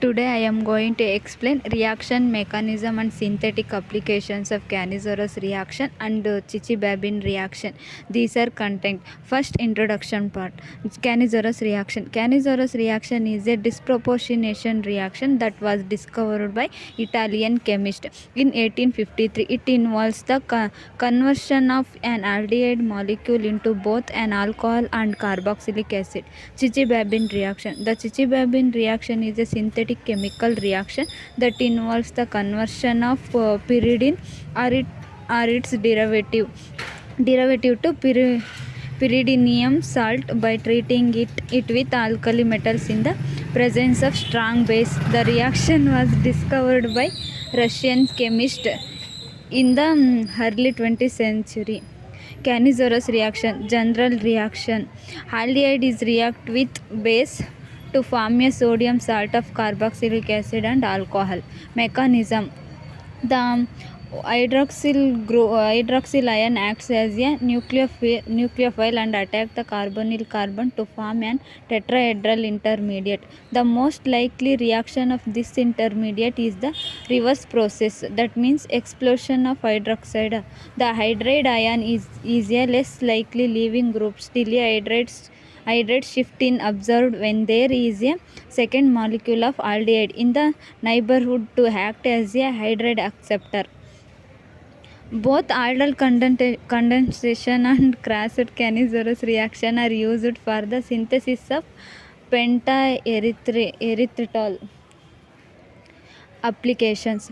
Today I am going to explain reaction mechanism and synthetic applications of Cannizzaro reaction and chichibabin reaction. These are content. First, introduction part. Cannizzaro reaction. Cannizzaro reaction is a disproportionation reaction that was discovered by Italian chemist in 1853. It involves the conversion of an aldehyde molecule into both an alcohol and carboxylic acid. Chichibabin reaction. The chichibabin reaction is a synthetic chemical reaction that involves the conversion of pyridine or its derivative to pyridinium salt by treating it with alkali metals in the presence of strong base. The reaction was discovered by Russian chemist in the early 20th century. Cannizzaro reaction. General reaction. Aldehydes react with base to form a sodium salt of carboxylic acid and alcohol. Mechanism. The hydroxyl ion acts as a nucleophile and attacks the carbonyl carbon to form an tetrahedral intermediate. The most likely reaction of this intermediate is the reverse process, that means explosion of hydroxide. The hydride ion is a less likely leaving group. Still, hydrate shift in observed when there is a second molecule of aldehyde in the neighborhood to act as a hydride acceptor. Both aldol condensation and Crasset Cannizzaro reaction are used for the synthesis of pentaerythritol. Applications.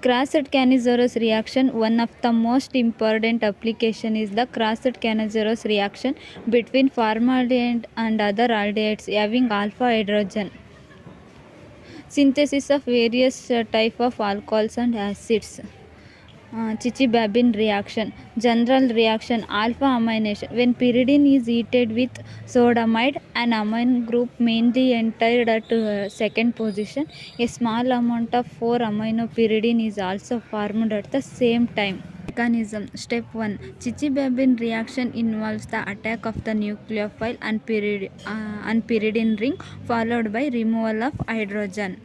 Crasset Cannizzaro reaction. One of the most important application is the Crasset Cannizzaro reaction between formaldehyde and other aldehydes having alpha hydrogen. Synthesis of various type of alcohols and acids. Chichibabin reaction. General reaction. Alpha amination. When pyridine is heated with sodamide, an amine group mainly entered at second position. A small amount of 4-aminopyridine is also formed at the same time. Mechanism. Step 1. Chichibabin reaction involves the attack of the nucleophile and pyridine ring followed by removal of hydrogen.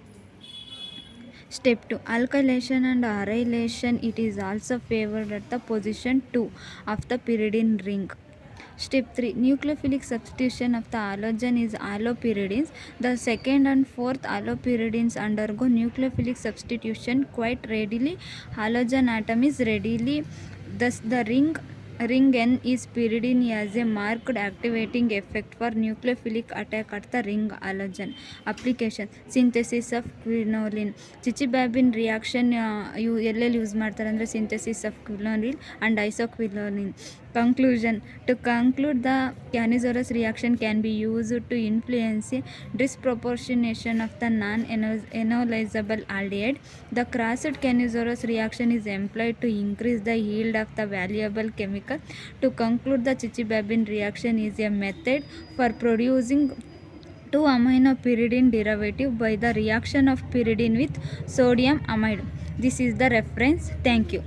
Step 2. Alkylation and arylation. It is also favored at the position 2 of the pyridine ring. Step 3. Nucleophilic substitution of the halogen is allopyridines. The second and fourth allopyridines undergo nucleophilic substitution quite readily. Halogen atom is readily, thus the ring N is pyridine has a marked activating effect for nucleophilic attack at the ring halogen. Application. Synthesis of quinoline. Chichibabin reaction ಎಲ್ಲೆಲ್ಲಿ use ಮಾಡ್ತಾರೆ ಅಂದರೆ synthesis of quinoline and isoquinoline. Conclusion. To conclude, the Cannizzaro reaction can be used to influence a disproportionation of the non-enolizable aldehyde. The Crasset-Cannizzaro reaction is employed to increase the yield of the valuable chemical. To conclude, the chichibabin reaction is a method for producing 2-aminopyridine derivative by the reaction of pyridine with sodium amide. This is the reference. Thank you.